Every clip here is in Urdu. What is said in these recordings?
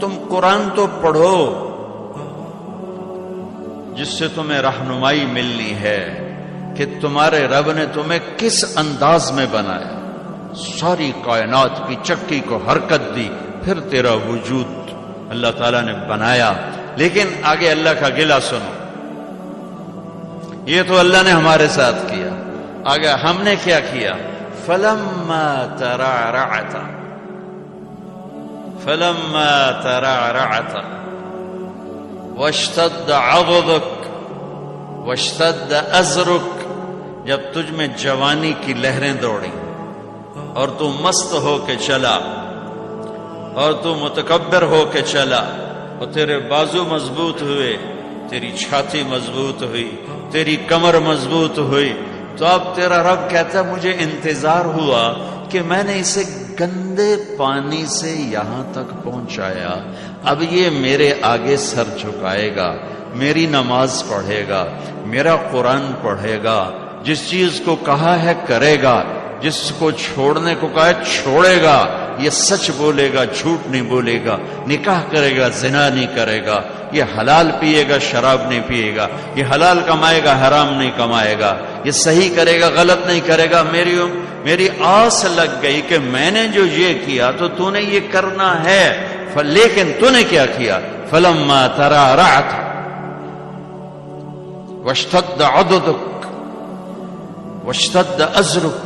تم قرآن تو پڑھو جس سے تمہیں رہنمائی ملنی ہے کہ تمہارے رب نے تمہیں کس انداز میں بنایا، ساری کائنات کی چکی کو حرکت دی، پھر تیرا وجود اللہ تعالیٰ نے بنایا۔ لیکن آگے اللہ کا گلہ سنو، یہ تو اللہ نے ہمارے ساتھ کیا، آگے ہم نے کیا کیا؟ فلما ترعرعت واشتد عضدك واشتد ازرك، جب تجھ میں جوانی کی لہریں دوڑی اور تو مست ہو کے چلا اور تو متکبر ہو کے چلا، اور تیرے بازو مضبوط ہوئے، تیری چھاتی مضبوط ہوئی، تیری کمر مضبوط ہوئی، تو اب تیرا رب کہتا ہے مجھے انتظار ہوا کہ میں نے اسے گندے پانی سے یہاں تک پہنچایا، اب یہ میرے آگے سر جھکائے گا، میری نماز پڑھے گا، میرا قرآن پڑھے گا، جس چیز کو کہا ہے کرے گا، جس کو چھوڑنے کو کہا ہے چھوڑے گا، یہ سچ بولے گا، جھوٹ نہیں بولے گا، نکاح کرے گا، زنا نہیں کرے گا، یہ حلال پیے گا، شراب نہیں پیے گا، یہ حلال کمائے گا، حرام نہیں کمائے گا، یہ صحیح کرے گا، غلط نہیں کرے گا۔ میری آس لگ گئی کہ میں نے جو یہ کیا تو تو نے یہ کرنا ہے، لیکن تو نے کیا کیا؟ فلما ترعرعت واشتد عضدك واشتد ازرك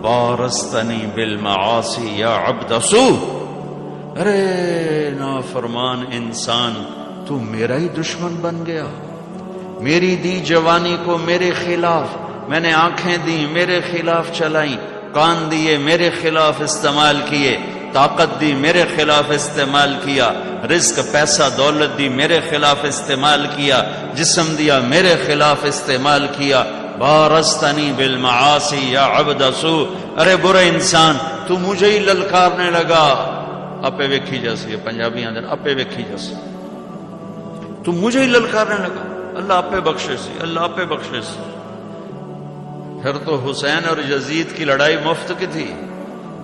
بارزتنی بالمعاصی یا عبد سوء۔ ارے نافرمان انسان، تو میرا ہی دشمن بن گیا، میری دی جوانی کو میرے خلاف، میں نے آنکھیں دی میرے خلاف چلائیں، کان دیے میرے خلاف استعمال کیے، طاقت دی میرے خلاف استعمال کیا، رزق پیسہ دولت دی میرے خلاف استعمال کیا، جسم دیا میرے خلاف استعمال کیا۔ بارزتنی بالمعاصی یا عبد سوء، ارے برے انسان تو مجھے ہی للکارنے لگا، اپے ویکھی جیسی، پنجابی آندر اپے ویکھی جیسی، تو مجھے ہی للکارنے لگا، اللہ اپے بخشے سی، اللہ اپے بخشے سی۔ پھر تو حسین اور یزید کی لڑائی مفت کی تھی،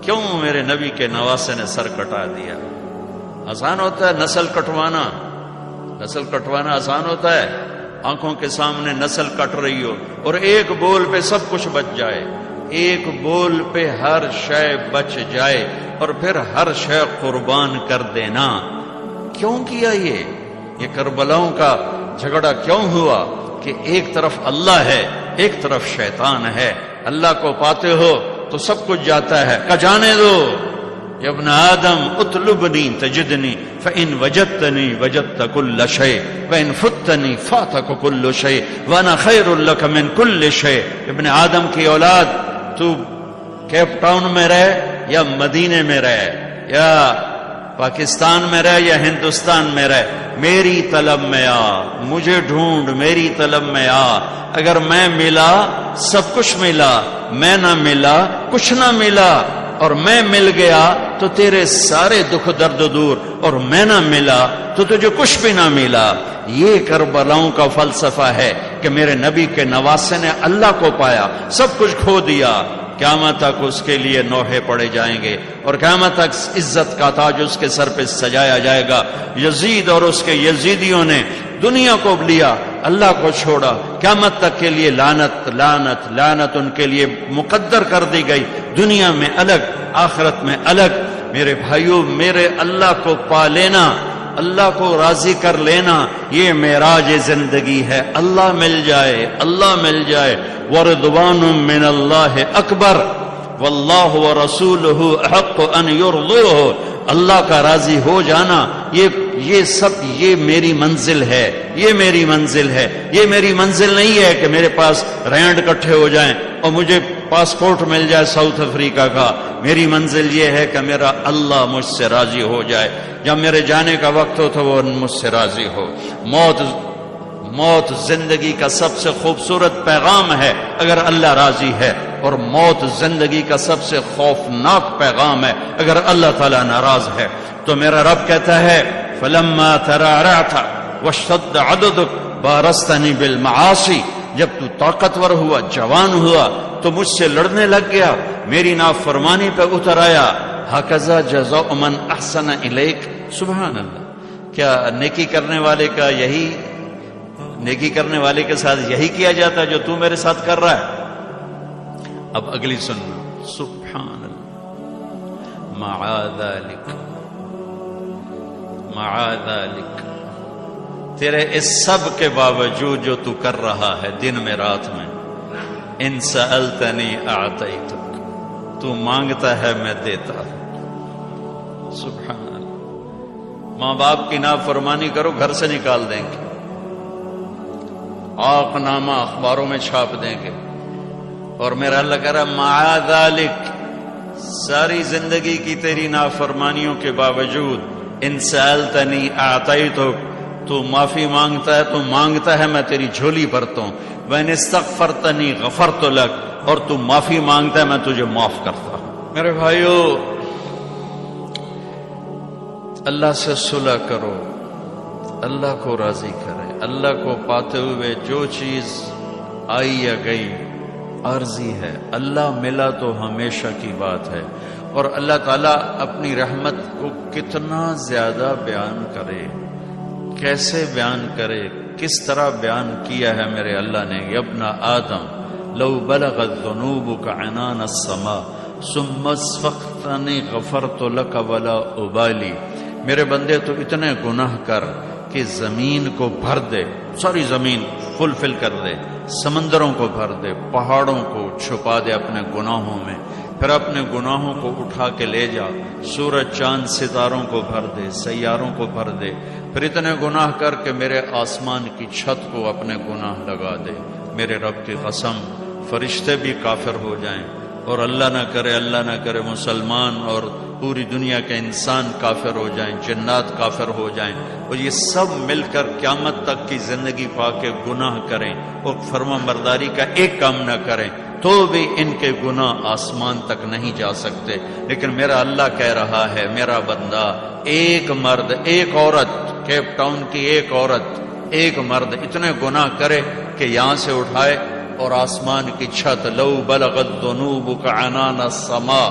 کیوں میرے نبی کے نواسے نے سر کٹا دیا؟ آسان ہوتا ہے نسل کٹوانا، نسل کٹوانا آسان ہوتا ہے، آنکھوں کے سامنے نسل کٹ رہی ہو اور ایک بول پہ سب کچھ بچ جائے، ایک بول پہ ہر شے بچ جائے اور پھر ہر شے قربان کر دینا۔ کیوں کیا یہ کربلاؤں کا جھگڑا کیوں ہوا؟ کہ ایک طرف اللہ ہے، ایک طرف شیطان ہے، اللہ کو پاتے ہو تو سب کچھ جاتا ہے، کہ جانے دو، یا ابن آدم اطلبنی تجدنی فإن وجدتنی وجدت کل شیء وإن فتنی فاتک کل شیء وانا خیر لک من کل شیء۔ ابن آدم کی اولاد، تو کیپ ٹاؤن میں رہ یا مدینے میں رہ یا پاکستان میں رہ یا ہندوستان میں رہ، میری طلب میں آ، مجھے ڈھونڈ، میری طلب میں آ، اگر میں ملا سب کچھ ملا، میں نہ ملا کچھ نہ ملا، اور میں مل گیا تو تیرے سارے دکھ درد دور، اور میں نہ ملا تو تجھے کچھ بھی نہ ملا۔ یہ کربلاؤں کا فلسفہ ہے کہ میرے نبی کے نواسے نے اللہ کو پایا، سب کچھ کھو دیا، قیامت تک اس کے لیے نوحے پڑے جائیں گے اور قیامت تک عزت کا تاج اس کے سر پہ سجایا جائے گا۔ یزید اور اس کے یزیدیوں نے دنیا کو لیا، اللہ کو چھوڑا، قیامت تک کے لیے لعنت لعنت لعنت ان کے لیے مقدر کر دی گئی، دنیا میں الگ، آخرت میں الگ۔ میرے بھائیوں، میرے اللہ کو پا لینا، اللہ کو راضی کر لینا، یہ معراج زندگی ہے۔ اللہ مل جائے، اللہ مل جائے، ورضوان من اللہ اکبر واللہ ورسولہ احق ان یرضوہ۔ اللہ کا راضی ہو جانا، یہ سب، یہ میری منزل ہے، یہ میری منزل ہے۔ یہ میری منزل نہیں ہے کہ میرے پاس رینڈ کٹھے ہو جائیں اور مجھے پاسپورٹ مل جائے ساؤتھ افریقہ کا۔ میری منزل یہ ہے کہ میرا اللہ مجھ سے راضی ہو جائے، جب میرے جانے کا وقت ہو تو وہ مجھ سے راضی ہو۔ موت زندگی کا سب سے خوبصورت پیغام ہے اگر اللہ راضی ہے، اور موت زندگی کا سب سے خوفناک پیغام ہے اگر اللہ تعالیٰ ناراض ہے۔ تو میرا رب کہتا ہے فلما ترعرعت واشتد عضدک بارزتنی بالمعاصی، جب تو طاقتور ہوا، جوان ہوا تو مجھ سے لڑنے لگ گیا، میری نافرمانی پہ اتر آیا۔ ہکذا جزاء من احسن الیک، سبحان اللہ، کیا نیکی کرنے والے کا یہی نیکی کرنے والے کے ساتھ یہی کیا جاتا ہے جو تو میرے ساتھ کر رہا ہے؟ اب اگلی سننا، سبحان اللہ، معاذ ذلک، تیرے اس سب کے باوجود جو تو کر رہا ہے دن میں رات میں، ان سألتنی اعطیتک، تو مانگتا ہے میں دیتا ہوں۔ سبحان اللہ، ماں باپ کی نافرمانی کرو گھر سے نکال دیں گے، آق نامہ اخباروں میں چھاپ دیں گے، اور میرا اللہ کہہ رہا معاذ ذلک، ساری زندگی کی تیری نافرمانیوں کے باوجود ان سألتنی اعطیتک، تو معافی مانگتا ہے، تو مانگتا ہے میں تیری جھولی بھرتا ہوں، وَإِنِ اسْتَغْفَرْتَنِي غَفَرْتُ لَكَ، اور تو معافی مانگتا ہے میں تجھے معاف کرتا ہوں۔ میرے بھائیو، اللہ سے صلح کرو، اللہ کو راضی کرے، اللہ کو پاتے ہوئے جو چیز آئی یا گئی عارضی ہے، اللہ ملا تو ہمیشہ کی بات ہے، اور اللہ تعالیٰ اپنی رحمت کو کتنا زیادہ بیان کرے، کیسے بیان کرے، کس طرح بیان کیا ہے میرے اللہ نے، یا ابن آدم لو بلغت ذنوبک عنان السماء ثم استغفرتنی غفرت لک ولا ابالی، میرے بندے تو اتنے گناہ کر کہ زمین کو بھر دے، ساری زمین فل کر دے، سمندروں کو بھر دے، پہاڑوں کو چھپا دے اپنے گناہوں میں، پھر اپنے گناہوں کو اٹھا کے لے جا، سورج چاند ستاروں کو بھر دے، سیاروں کو بھر دے، پھر اتنے گناہ کر کے میرے آسمان کی چھت کو اپنے گناہ لگا دے، میرے رب کی قسم فرشتے بھی کافر ہو جائیں، اور اللہ نہ کرے مسلمان اور پوری دنیا کے انسان کافر ہو جائیں، جنات کافر ہو جائیں، اور یہ سب مل کر قیامت تک کی زندگی پا کے گناہ کریں اور فرما برداری کا ایک کام نہ کریں، تو بھی ان کے گناہ آسمان تک نہیں جا سکتے۔ لیکن میرا اللہ کہہ رہا ہے، میرا بندہ، ایک مرد ایک عورت، کیپ ٹاؤن کی ایک عورت ایک مرد اتنے گناہ کرے کہ یہاں سے اٹھائے اور آسمان کی چھت، لو بلغت ذنوبک عنان السماء،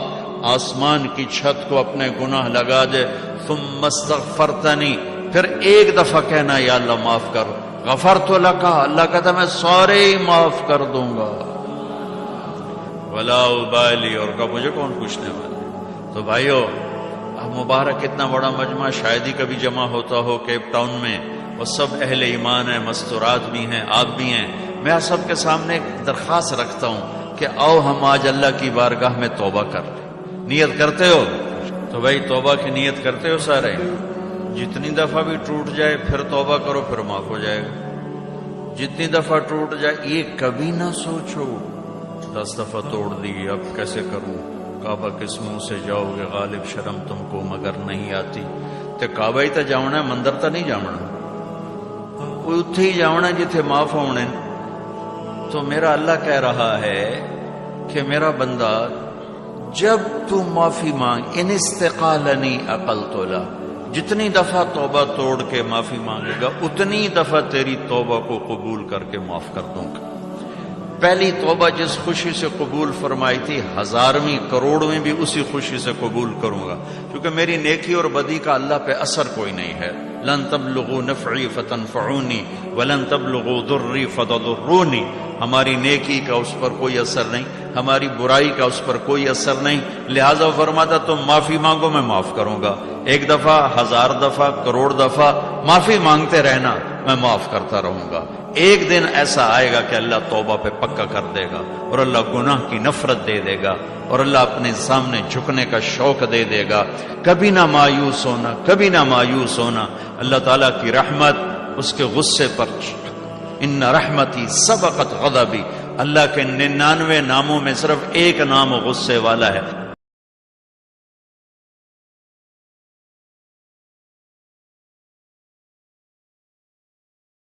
آسمان کی چھت کو اپنے گناہ لگا دے، ثم استغفرتنی، پھر ایک دفعہ کہنا یا اللہ معاف کر، غفرت لک، اللہ کہتا میں سارے ہی معاف کر دوں گا، ولا ابالی، اور کہا مجھے کون پوچھنے والا۔ تو بھائیو، مبارک اتنا بڑا مجمع شاید ہی کبھی جمع ہوتا ہو کیپ ٹاؤن میں، اور سب اہل ایمان ہیں، مستورات بھی ہیں، آپ بھی ہیں۔ میں سب کے سامنے ایک درخواست رکھتا ہوں کہ آؤ ہم آج اللہ کی بارگاہ میں توبہ کر لیں۔ نیت کرتے ہو تو بھائی توبہ کی نیت کرتے ہو سارے؟ جتنی دفعہ بھی ٹوٹ جائے پھر توبہ کرو، پھر معاف ہو جائے گا۔ جتنی دفعہ ٹوٹ جائے یہ کبھی نہ سوچو 10 دفعہ توڑ دی اب کیسے کروں، کعبہ کس منہ سے جاؤ گے غالب، شرم تم کو مگر نہیں آتی، تے کعبہ ہی تے جاؤنا ہے، مندر تے نہیں جاؤنا، اتھے ہی جاؤنا جتھے معاف ہونے۔ تو میرا اللہ کہہ رہا ہے کہ میرا بندہ جب تو معافی مانگ، ان استقالنی عقلت له، جتنی دفعہ توبہ توڑ کے معافی مانگے گا اتنی دفعہ تیری توبہ کو قبول کر کے معاف کر دوں گا۔ پہلی توبہ جس خوشی سے قبول فرمائی تھی، 1000ویں کروڑویں بھی اسی خوشی سے قبول کروں گا، کیونکہ میری نیکی اور بدی کا اللہ پہ اثر کوئی نہیں ہے۔ لن تبلغوا نفعی فتنفعونی ولن تبلغوا ضری فتضرونی، ہماری نیکی کا اس پر کوئی اثر نہیں، ہماری برائی کا اس پر کوئی اثر نہیں، لہذا فرماتا تم معافی مانگو میں معاف کروں گا، 1 دفعہ 1000 دفعہ کروڑ دفعہ معافی مانگتے رہنا، میں معاف کرتا رہوں گا۔ ایک دن ایسا آئے گا کہ اللہ توبہ پہ پکا کر دے گا، اور اللہ گناہ کی نفرت دے دے گا، اور اللہ اپنے سامنے جھکنے کا شوق دے دے گا۔ کبھی نہ مایوس ہونا، کبھی نہ مایوس ہونا، اللہ تعالیٰ کی رحمت اس کے غصے پر، ان رحمتی سبقت غضبی، اللہ کے 99 ناموں میں صرف ایک نام غصے والا ہے،